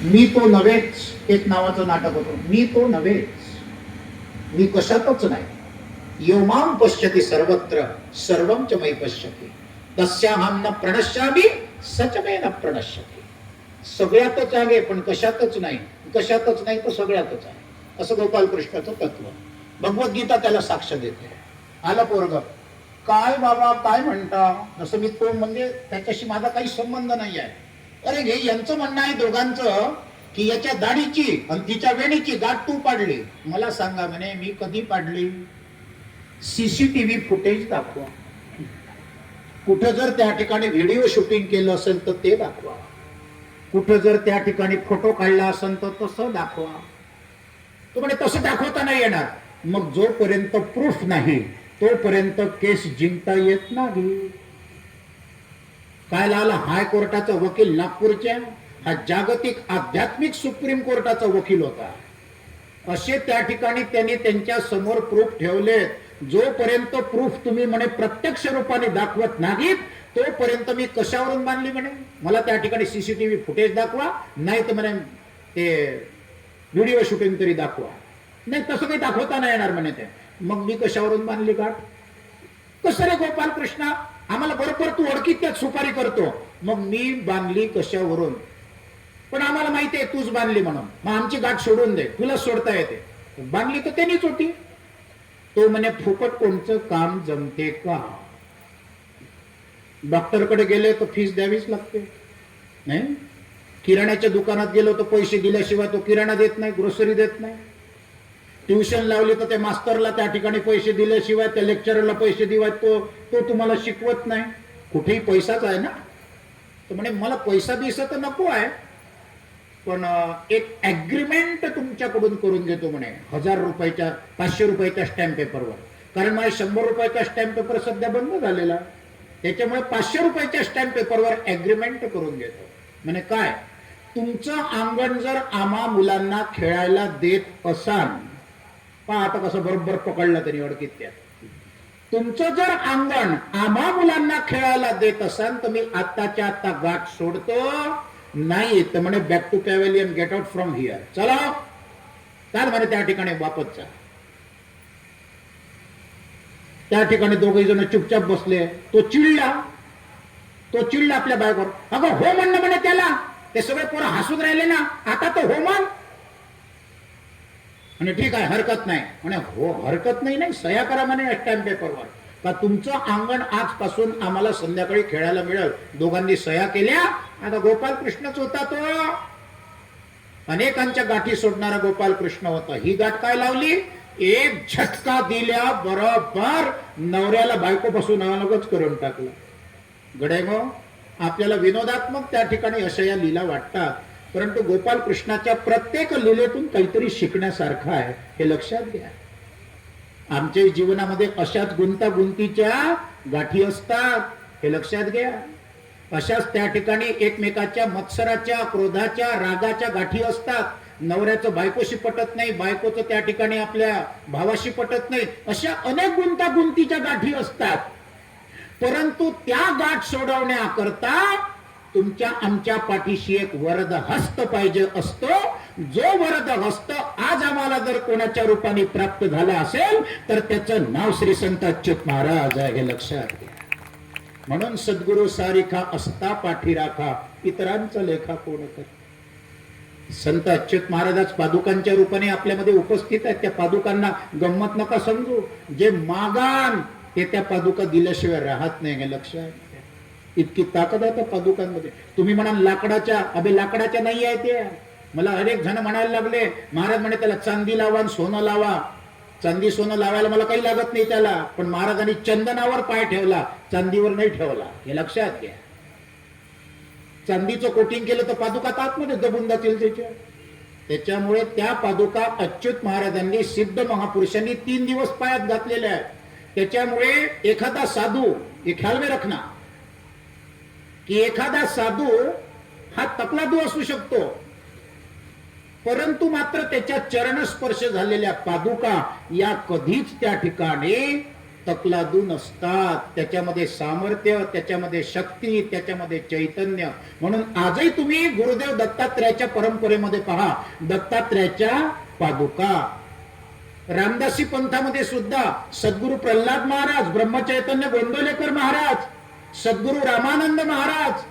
मी तो नव्हेच एक नावाचं नाटक होतं. मी तो नव्हेच, मी कशातच नाही. यो मां पश्यति सर्वत्र सर्वं च मयि पश्यति तस्याहं न प्रणश्यामि स च मे न प्रणश्यति. सगळ्यातच आहे पण कशातच नाही, कशातच नाही तर सगळ्यातच आहे, असं गोपालकृष्णाचं तत्व. भगवद्गीता त्याला साक्ष देते. आला पोरग, काय बाबा काय म्हणता, जसं मी तो म्हणजे त्याच्याशी माझा काही संबंध नाही आहे. अरे घे, यांचं म्हणणं आहे दोघांचं की याच्या दाढीची आणि तिच्या वेणीची गाठ तू पाडली. मला सांगा म्हणे, मी कधी पाडली? सीसीटीव्ही फुटेज दाखवा. कुठं जर त्या ठिकाणी व्हिडिओ शूटिंग केलं असेल तर ते दाखवा. कुठं जर त्या ठिकाणी फोटो काढला असेल तर तसं दाखवा. तो म्हणे तसं दाखवता नाही येणार. मग जोपर्यंत प्रूफ नाही तोपर्यंत केस जिंकता येत नाही. काय लावला? हायकोर्टाचा वकील नागपूरच्या, हा जागतिक आध्यात्मिक सुप्रीम कोर्टाचा वकील होता. असे त्या ठिकाणी त्यांनी त्यांच्या समोर प्रूफ ठेवले. जोपर्यंत प्रूफ तुम्ही म्हणे प्रत्यक्ष रूपाने दाखवत नाहीत तोपर्यंत मी कशावरून बांधली म्हणे. मला त्या ठिकाणी सीसीटीव्ही फुटेज दाखवा, नाही तर म्हणे ते व्हिडिओ शूटिंग तरी दाखवा. नाही तसं काही दाखवता नाही येणार म्हणे ते. मग मी कशावरून बांधली गाठ? कसं रे गोपालकृष्णा, आम्हाला बरोबर तू ओळखीत त्यात सुपारी करतो. मग मी बांधली कशावरून? पण आम्हाला माहिती आहे तूच बांधली म्हणून, मग आमची गाठ सोडून दे, तुला सोडता येते. बांधली तर त्यांनीच होती. तो म्हणे फुकट कोणचं काम जमते का? डॉक्टरकडे गेले तर फीस द्यावीच लागते, नाही? किराण्याच्या दुकानात गेलो तर पैसे दिल्याशिवाय तो किराणा देत नाही, ग्रोसरी देत नाही. ट्युशन लावली तर त्या मास्तरला त्या ठिकाणी पैसे दिल्याशिवाय, त्या लेक्चररला पैसे दिवाय तो तुम्हाला शिकवत नाही. कुठेही पैसाच आहे ना. तर म्हणे मला पैसा बिसा तर नको आहे, पण एक ऍग्रीमेंट तुमच्याकडून करून घेतो म्हणे 1000 रुपयाच्या 500 रुपयाच्या स्टॅम्प पेपरवर. कारण माझ्या 100 रुपयाचा स्टॅम्प पेपर सध्या बंद झालेला, त्याच्यामुळे 500 रुपयाच्या स्टॅम्प पेपरवर ऍग्रीमेंट करून घेतो. म्हणे काय? तुमचं अंगण जर आम्हा मुलांना खेळायला देत असाल, पहा आता कसं बरोबर पकडलं तरी अडकीत त्यात. तुमचं जर अंगण आम्हा मुलांना खेळायला देत असाल तर मी आत्ताच्या आत्ता गाठ सोडतो, नाही तर म्हणे back to pavilion, get out from here. चला चाल म्हणे त्या ठिकाणी वापस जा. त्या ठिकाणी दोघे जण चुपचाप बसले. तो चिडला आपल्या बायकोवर. अगं हो म्हणणं म्हणे त्याला, ते सगळे पोरं हसून राहिले ना, आता तो हो म्हण. म्हणे ठीक आहे हरकत नाही. म्हणे हो हरकत नाही, नाही सह्या करा म्हणे स्टॅम्प पेपरवर, का तुमचं अंगण आजपासून आम्हाला संध्याकाळी खेळायला मिळेल. दोघांनी सह्या केल्या. आता गोपालकृष्णच होता तो. अनेकांच्या गाठी सोडणारा गोपालकृष्ण होता. ही गाठ काय लावली? एक झटका दिल्या बरोबर नवऱ्याला बायकोपासून अलगच करून टाकलं. गडे मग आपल्याला विनोदात्मक त्या ठिकाणी अशा या लीला वाटतात, परंतु गोपालकृष्णाच्या प्रत्येक लीलेतून काहीतरी शिकण्यासारखं आहे, हे लक्षात घ्या. आमच्या जीवनामध्ये अशाच गुंतागुंतीच्या गाठी असतात, हे लक्षात घ्या. अशाच त्या ठिकाणी एकमेकाच्या मत्सराच्या, क्रोधाच्या, रागाच्या गाठी असतात. नवऱ्याचं बायकोशी पटत नाही, बायकोचं त्या ठिकाणी आपल्या भावाशी पटत नाही, अशा अनेक गुंतागुंतीच्या गाठी असतात. परंतु त्या गाठ सोडवण्याकरता तुमच्या आमच्या पाठीशी एक वरद हस्त पाहिजे असतो. जो वरद हस्त आज आम्हाला जर कोणाच्या रूपाने प्राप्त झाला असेल तर त्याचं नाव श्री संत अच्युत महाराज आहे, हे लक्षात घ्या. म्हणून सद्गुरु सारिखा असता पाठी राखा, इतरांचा लेखा कोण कर. संत अच्युत महाराज पादुकांच्या रूपाने आपल्यामध्ये उपस्थित आहेत. त्या पादुकांना गंमत नका समजू. जे मागान ते त्या पादुका दिल्याशिवाय राहत नाही, हे लक्षात घ्या. इतकी ताकद आहे त्या पादुकांमध्ये. तुम्ही म्हणाल लाकडाच्या, अबे लाकडाच्या नाही आहे ते. मला अनेक जण म्हणायला लागले महाराज म्हणे त्याला चांदी लावा, सोनं लावा. चांदी सोनं लावायला मला काही लागत नाही त्याला, पण महाराजांनी चंदनावर पाय ठेवला, चांदीवर नाही ठेवला, हे लक्षात घ्या. चांदीचं कोटिंग केलं तर पादुका आतमध्ये दबून जातील त्याच्यामुळे त्या पादुका अच्युत महाराजांनी, सिद्ध महापुरुषांनी 3 दिवस पायात घातलेल्या आहेत. त्याच्यामुळे एखादा साधू, हे ख्याल में रखना की एखादा साधू हा तकलादू असू शकतो, परंतु मात्र त्याच्या चरणस्पर्श झालेल्या पादुका या कधीच त्या ठिकाणी तकलादून असतात. त्याच्यामध्ये सामर्थ्य, त्याच्यामध्ये शक्ती, त्याच्यामध्ये चैतन्य. म्हणून आजही तुम्ही गुरुदेव दत्तात्रयाच्या परंपरेमध्ये पहा, दत्तात्रयाच्या पादुका. रामदासी पंथामध्ये सुद्धा सद्गुरु प्रल्हाद महाराज, ब्रह्मचैतन्य गोंदवलेकर महाराज, सद्गुरु रामानंद महाराज,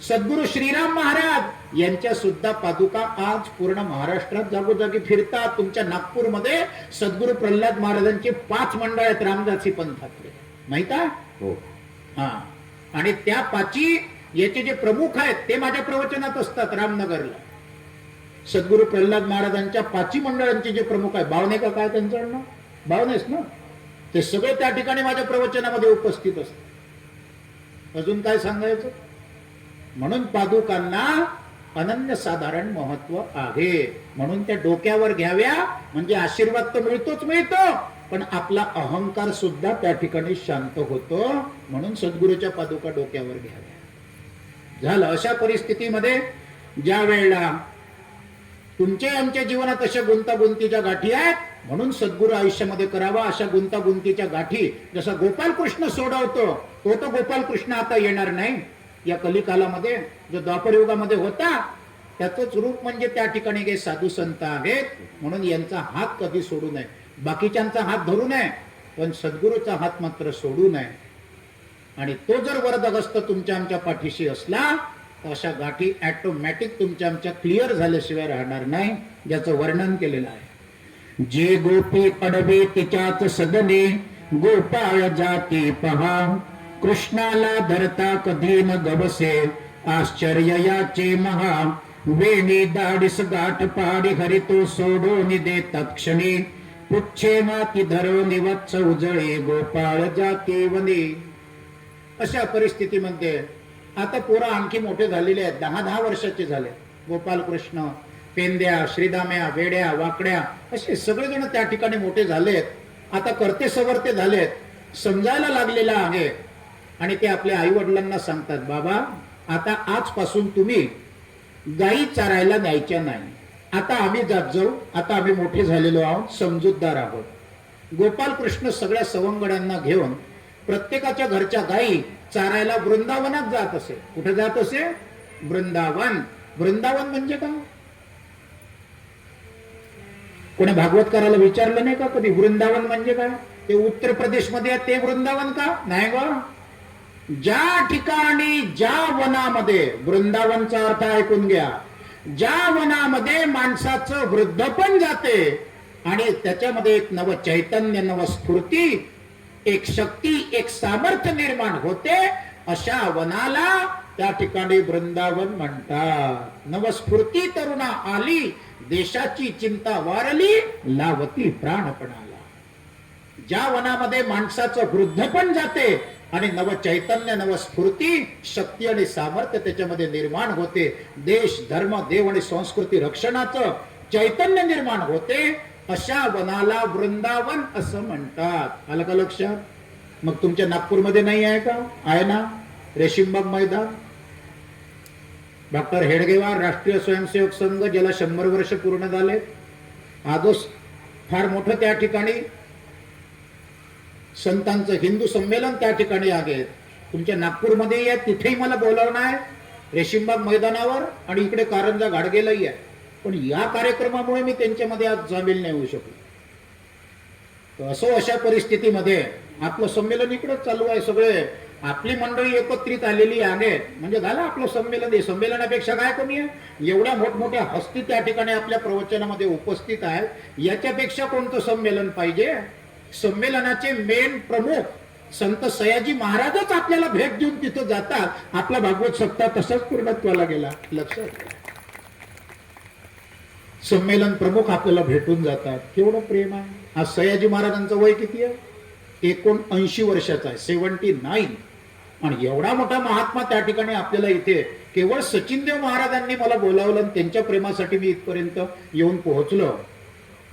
सद्गुरु श्रीराम महाराज यांच्या सुद्धा पादुका आज पूर्ण महाराष्ट्रात जागोजागी फिरतात. तुमच्या नागपूरमध्ये सद्गुरु प्रल्हाद महाराजांचे 5 मंडळ आहेत रामदासी पंथातले, माहित आहे? हो. हा. आणि त्या 5 याचे जे प्रमुख आहेत ते माझ्या प्रवचनात असतात रामनगरला. सद्गुरु प्रल्हाद महाराजांच्या 5 मंडळांचे जे प्रमुख आहे, बावणे का काय त्यांचं नाव? बावणेच ना? ते सगळे त्या ठिकाणी माझ्या प्रवचनामध्ये उपस्थित असतात. अजून काय सांगायचं? म्हणून पादुकांना अनन्यसाधारण महत्व आहे. म्हणून त्या डोक्यावर घ्याव्या, म्हणजे आशीर्वाद तर मिळतोच मिळतो, पण आपला अहंकार सुद्धा त्या ठिकाणी शांत होतो. म्हणून सद्गुरूच्या पादुका डोक्यावर घ्याव्या. झालं. अशा परिस्थितीमध्ये ज्या वेळेला तुमच्या आमच्या जीवनात अशा गुंतागुंतीच्या गाठी आहेत, म्हणून सद्गुरू आयुष्यामध्ये करावा अशा गुंतागुंतीच्या गाठी. जसा गोपालकृष्ण सोडवतो, तो गोपालकृष्ण आता येणार नाही या कलिकालामध्ये. जो द्वापर युगामध्ये होता त्याचंच रूप म्हणजे त्या ठिकाणी काही साधू संत आहेत. म्हणून यांचा हात कधी सोडू नये. बाकीच्यांचा हात धरू नये, पण सद्गुरूचा हात मात्र सोडू नये. आणि तो जर वरदगस्त तुमच्या आमच्या पाठीशी असला, तर अशा गाठी ऑटोमॅटिक तुमच्या आमच्या क्लिअर झाल्याशिवाय राहणार नाही, ज्याचं वर्णन केलेलं आहे. जे गोपी अडवे तिच्याच सदने, गोपाळ जाती पहा, कृष्णाला धरता कधी न गवसे, आश्चर्य याचे महा, वेणी दाडीस गाठ पाडी हरितो सोडून दे तत्क्षणी, पुच्छे माती धरो निवत्स उजळे, गोपाळ जाती वने. अशा परिस्थितीमध्ये आता पोरं आणखी मोठे झालेले आहेत, 10-10 वर्षाचे झाले. गोपालकृष्ण, पेंद्या, श्रीदाम्या, वेड्या, वाकड्या असे सगळेजण त्या ठिकाणी मोठे झालेत. आता करते सवरते झालेत, समजायला लागलेला आहे. आणि ते आपल्या आई वडिलांना सांगतात, बाबा आता आजपासून तुम्ही गायी चारायला न्यायच्या नाही. आता आम्ही जात जाऊ, आता आम्ही मोठे झालेलो आहोत, समजूतदार आहोत. गोपालकृष्ण सगळ्या सवंगड्यांना घेऊन प्रत्येकाच्या घरच्या गायी चारायला वृंदावनात जात असे. कुठे जात असे? वृंदावन. वृंदावन म्हणजे काय? कोणी भागवतकाराला विचारलं नाही का कधी वृंदावन म्हणजे काय? ते उत्तर प्रदेशमध्ये आहे ते वृंदावन का? नाही ग. ज्या ठिकाणी, ज्या वनामध्ये, वृंदावनचा अर्थ ऐकून घ्या, ज्या वनामध्ये माणसाचं वृद्धपण जाते आणि त्याच्यामध्ये एक नव चैतन्य, नव स्फूर्ती, एक शक्ती, एक सामर्थ्य निर्माण होते, अशा वनाला त्या ठिकाणी वृंदावन म्हणतात. नवस्फूर्ती तरुणा आली, देशाची चिंता वारली, लावती प्राणपणाला. ज्या वनामध्ये माणसाचं वृद्धपण जाते आणि नव चैतन्य, नव स्फूर्ती, शक्ती आणि सामर्थ्य त्याच्यामध्ये निर्माण होते, देश, धर्म, देव आणि संस्कृती रक्षणाचं चैतन्य निर्माण होते, अशा वनाला वृंदावन असं म्हणतात. आलं का लक्षात? मग तुमच्या नागपूरमध्ये नाही आहे का? आहे ना, रेशीमबाग मैदान. डॉक्टर हेडगेवार राष्ट्रीय स्वयंसेवक संघ, ज्याला 100 वर्ष पूर्ण झाले, आजच फार मोठं त्या ठिकाणी संतांचं हिंदू संमेलन त्या ठिकाणी आहे. तुमच्या नागपूरमध्ये आहे, तिथेही मला बोलावणं आहे रेशीमबाग मैदानावर, आणि इकडे कारंजा घाडगेलाही आहे. पण या कार्यक्रमामुळे मी त्यांच्यामध्ये आज सामील नाही होऊ शकलो. असो, अशा परिस्थितीमध्ये आपलं संमेलन इकडेच चालू आहे. सगळे आपली मंडळी एकत्रित आलेली आहे, म्हणजे झालं आपलं संमेलन. संमेलनापेक्षा काय कमी आहे? एवढ्या मोठमोठ्या हस्ती त्या ठिकाणी आपल्या प्रवचनामध्ये उपस्थित आहेत. याच्यापेक्षा कोणतं संमेलन पाहिजे? संमेलनाचे मेन प्रमुख संत सयाजी महाराजच आपल्याला भेट देऊन तिथं जातात. आपला भागवत सप्ताह तसाच पूर्णत्वाला गेला. लक्षात घ्या. संमेलन प्रमुख आपल्याला भेटून जातात. केवढं प्रेम आहे. आज सयाजी महाराजांचं वय किती आहे? 79 वर्षाचा आहे, 79. आणि एवढा मोठा महात्मा त्या ठिकाणी आपल्याला इथे केवळ सचिनदेव महाराजांनी मला बोलावलं आणि त्यांच्या प्रेमासाठी मी इथपर्यंत येऊन पोहोचलो.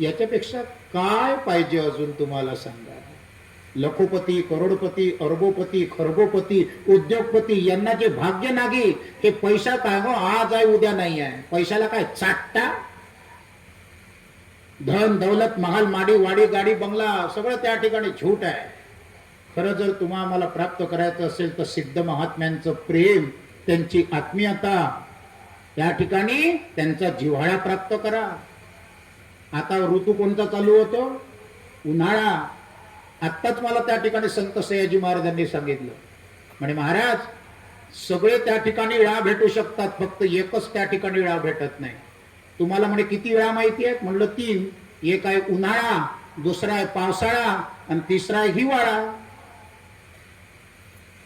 याच्यापेक्षा काय पाहिजे अजून तुम्हाला सांगा? लखोपती, करोडपती, अरबोपती, खरबोपती, उद्योगपती यांना जे भाग्य नागी, हे पैसा काय हो, आज आहे उद्या नाही आहे. पैशाला काय चाटता? धन दौलत महाल माडी वाडी गाडी बंगला सगळं त्या ठिकाणी झूट आहे. खरं जर तुम्हाला मला प्राप्त करायचं असेल तर सिद्ध महात्म्यांचं प्रेम, त्यांची आत्मीयता, त्या ठिकाणी त्यांचा जिव्हाळा प्राप्त करा. आता ऋतू कोणता चालू होतो? उन्हाळा. आत्ताच मला त्या ठिकाणी संत सयाजी महाराजांनी सांगितलं, म्हणे महाराज सगळे त्या ठिकाणी वेळा भेटू शकतात, फक्त एकच त्या ठिकाणी वेळा भेटत नाही. तुम्हाला म्हणे किती वेळा माहिती आहेत? म्हणलं 3. एक आहे उन्हाळा, दुसरा आहे पावसाळा आणि तिसरा आहे हिवाळा.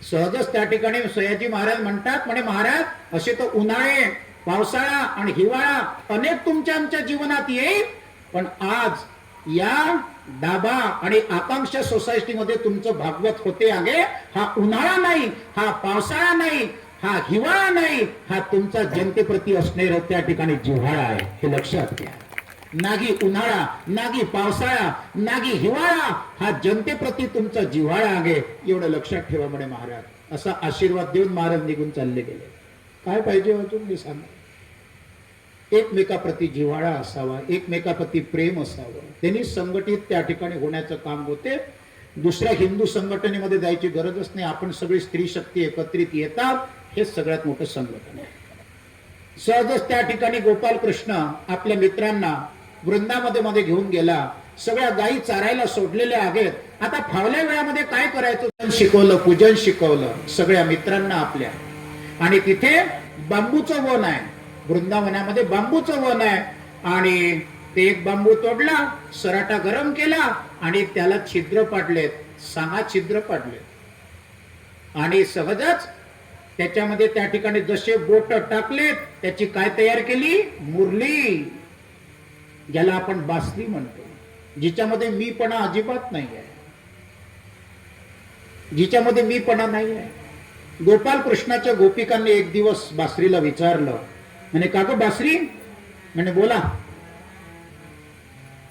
सहजच त्या ठिकाणी सयाजी महाराज म्हणतात, म्हणे महाराज असे तर उन्हाळे, पावसाळा आणि हिवाळा अनेक तुमच्या आमच्या जीवनात येईल, पण आज या डाबा आणि आकांक्षा सोसायटीमध्ये तुमचं भागवत होते आहे. हा उन्हाळा नाही, हा पावसाळा नाही, हा हिवाळा नाही, हा तुमचा जनतेप्रती असणारा त्या ठिकाणी जिव्हाळा आहे. हे लक्षात घ्या. नागी उन्हाळा, नागी पावसाळा, नागी हिवाळा, हा जनतेप्रती तुमचा जिव्हाळा आहे, एवढं लक्षात ठेवा म्हणे महाराज. असा आशीर्वाद देऊन महाराज निघून चालले गेले. काय पाहिजे अजून मी सांगा? एकमेकाप्रती जिव्हाळा असावा, एकमेकाप्रती प्रेम असावं. त्यांनी संघटित त्या ठिकाणी होण्याचं काम होते. दुसऱ्या हिंदू संघटनेमध्ये जायची गरजच नाही. आपण सगळी स्त्री शक्ती एकत्रित येतात, हे सगळ्यात मोठं संघटन आहे. सहजच त्या ठिकाणी गोपाल कृष्ण आपल्या मित्रांना वृंदामध्ये घेऊन गेला. सगळ्या गायी चारायला सोडलेल्या आहेत. आता फावल्या वेळामध्ये काय करायचं शिकवलं, पूजन शिकवलं सगळ्या मित्रांना आपल्या. आणि तिथे बांबूचं वन आहे, वृंदावनामध्ये बांबूचं वन आहे. आणि ते एक बांबू तोडला, सराटा गरम केला आणि त्याला छिद्र पाडलेत, 6 छिद्र पाडलेत. आणि सहजच त्याच्यामध्ये त्या ठिकाणी जसे बोट टाकलेत, त्याची काय तयार केली? मुरली, ज्याला आपण बासरी म्हणतो, जिच्यामध्ये मीपणा अजिबात नाही आहे, जिच्यामध्ये मीपणा नाही आहे. गोपाल कृष्णाच्या गोपिकांनी एक दिवस बासरीला विचारलं, म्हणे का ग बासरी? म्हणे बोला.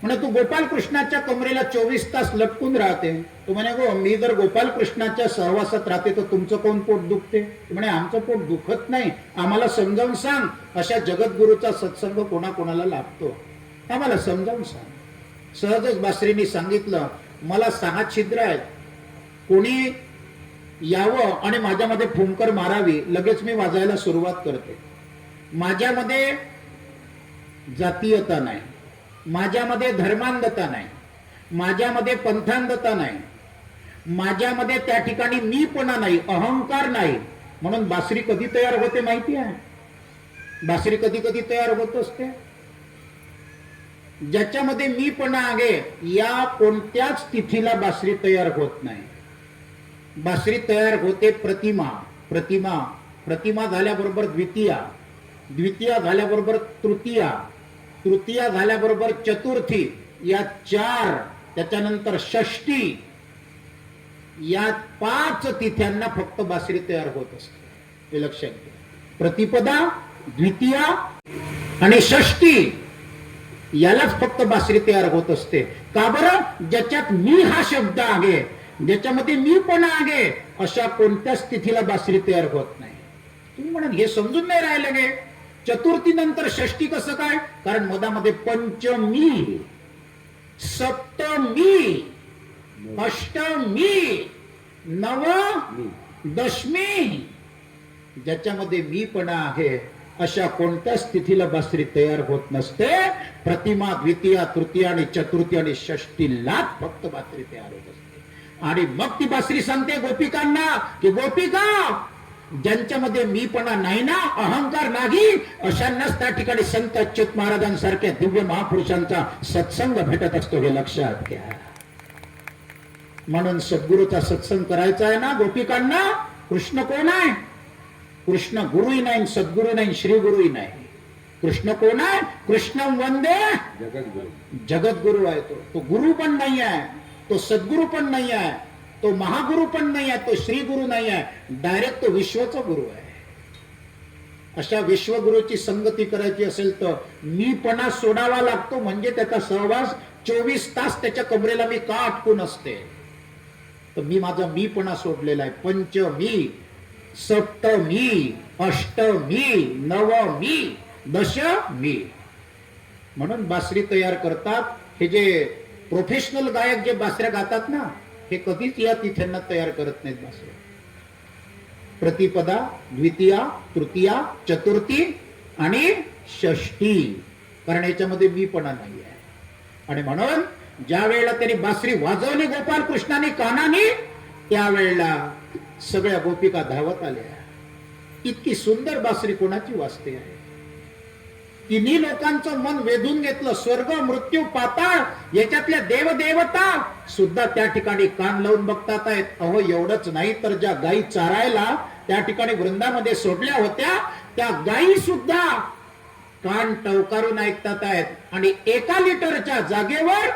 म्हणे तू गोपाल कृष्णाच्या कमरेला 24 तास लटकून राहते. तो म्हणे गो मी जर गोपाल कृष्णाच्या सहवासात राहते तर तुमचं कोण पोट दुखते? म्हणे आमचं पोट दुखत नाही, आम्हाला समजावून सांग. अशा जगद्गुरूचा सत्संग कोणाकोणाला लाभतो, आम्हाला समजावून सांग. सहजच बासरीने सांगितलं, मला 6 छिद्र आहेत, कोणी यावं आणि माझ्यामध्ये फुंकर मारावी, लगेच मी वाजायला सुरुवात करते. माझ्यामध्ये जातीयता नाही, माझ्यामध्ये धर्मांधता नाही, माझ्यामध्ये पंथांधता नाही, माझ्यामध्ये त्या ठिकाणी मीपणा नाही, अहंकार नाही. म्हणून बासरी कधी तयार होते माहिती आहे? बासरी कधी कधी तयार होत असते ज्याच्यामध्ये मीपणा आहे, या कोणत्याच तिथीला बासरी तयार होत नाही. बासरी तयार होते प्रतिमा, प्रतिमा, प्रतिमा झाल्याबरोबर द्वितीया, द्वितीया झाल्याबरोबर तृतीया, तृतीया झाल्याबरोबर चतुर्थी, या 4, त्याच्यानंतर षष्ठी, या 5 तिथ्यांना फक्त बासरी तयार होत असते. हे लक्षात घ्या. प्रतिपदा, द्वितीया आणि षष्ठी यालाच फक्त बासरी तयार होत असते. का बरं? ज्याच्यात मी हा शब्द आहे, ज्याच्यामध्ये मीपणा आहे, अशा कोणत्याच तिथीला बासरी तयार होत नाही. तुम्ही म्हणाल हे समजून नाही राहिले गे, चतुर्थी नंतर षष्ठी कसं काय? कारण मधामध्ये पंचमी, सप्तमी, अष्टमी, नवमी, दशमी, ज्याच्यामध्ये मीपणा आहे अशा कोणत्याच तिथीला बासरी तयार होत नसते. प्रतिमा, द्वितीया, तृतीया आणि चतुर्थी आणि षष्टीलाच फक्त बासरी तयार होत असते. आणि मग ती बासरी सांगते गोपिकांना की गोपिका, ज्यांच्यामध्ये मीपणा नाही ना, अहंकार नाही, अशांनाच त्या ठिकाणी संत अच्युत महाराजांसारख्या दिव्य महापुरुषांचा सत्संग भेटत असतो. हे लक्षात घ्या. म्हणून सद्गुरूचा सत्संग करायचा आहे ना गोपिकांना. कृष्ण कोण आहे? कृष्ण गुरुही नाही, सद्गुरू नाही, श्री गुरुही नाही. कृष्ण कोण आहे? कृष्ण वंदे जगद्गुरु, जगद्गुरु आहे तो. तो गुरु पण नाही आहे, तो सद्गुरु पण नाही आहे, तो महागुरु पण नाही आहे, तो श्री गुरु नाही आहे, डायरेक्ट तो विश्वचा गुरु आहे. अशा विश्वगुरूची संगती करायची असेल तर मीपणा सोडावा लागतो. म्हणजे त्याचा सहवास 24 तास त्याच्या कमरेला मी का अटकून असते? तर मी माझा मीपणा सोडलेला आहे. पंचमी, सप्तमी, अष्टमी, नवमी, दशमी. म्हणून बासरी तयार करतात. हे जे प्रोफेशनल गायक जे बासऱ्या गातात ना, हे कधीच या तिथ्यांना तयार करत नाहीत बासऱ्या. प्रतिपदा, द्वितीया, तृतीया, चतुर्थी आणि षष्ठी, कारण याच्यामध्ये मीपणा नाही आहे. आणि म्हणून ज्या वेळेला त्यांनी बासरी वाजवली गोपाल कृष्णाने कानाने, त्यावेळेला सगळ्या गोपिका धावत आल्या. इतकी सुंदर बासरी कोणाची वाजते आहे. तिन्ही लोकांचं मन वेधून घेतलं. स्वर्ग, मृत्यू, पाताळ याच्यातल्या देवदेवता सुद्धा त्या ठिकाणी कान लावून बघतात आहेत. अहो, एवढंच नाही तर ज्या गायी चारायला त्या ठिकाणी वृंदामध्ये सोडल्या होत्या, त्या गायी सुद्धा कान टवकारून ऐकतात आहेत. आणि 1 लिटरच्या जागेवर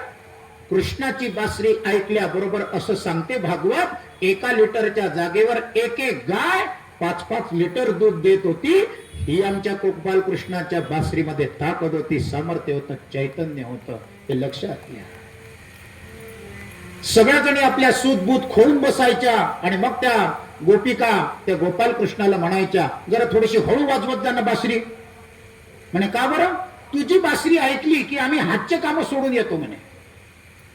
कृष्णाची बासरी ऐकल्याबरोबर असं सांगते भागवत, 1 लिटरच्या जागेवर एक गाय 5-5 लिटर दूध देत होती. ही आमच्या गोपाल कृष्णाच्या बासरीमध्ये ताकद होती, सामर्थ्य होतं, चैतन्य होतं. हे लक्षात घ्या. सगळ्या जणी आपल्या सूतबूत खोलून बसायच्या आणि मग त्या गोपिका त्या गोपाल कृष्णाला म्हणायच्या, जरा थोडीशी हळू वाजवत जा ना बासरी. म्हणे, का बरं? तुझी बासरी ऐकली की आम्ही हातचे काम सोडून येतो म्हणे.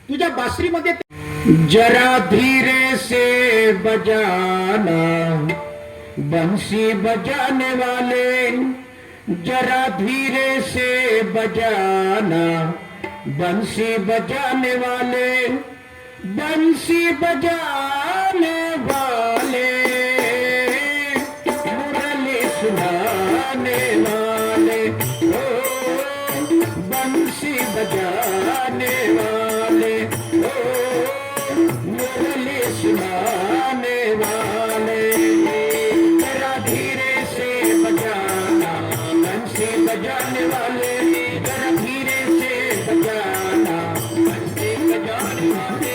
तुझ्या बासरीमध्ये जरा धीरे से बजाना बंसी बजाने वाले, जरा धीरे से बजाना बंसी बजाने वाले, बंसी बजाने वाले, मुरली सुनाने वाले, ओ बंसी बजाने वाले, ओ मुरली सुनाने वाले, जरा धीरे से बजाना बंसी बजाने वाले, जरा धीरे से बजाना बंसी बजाने वाले.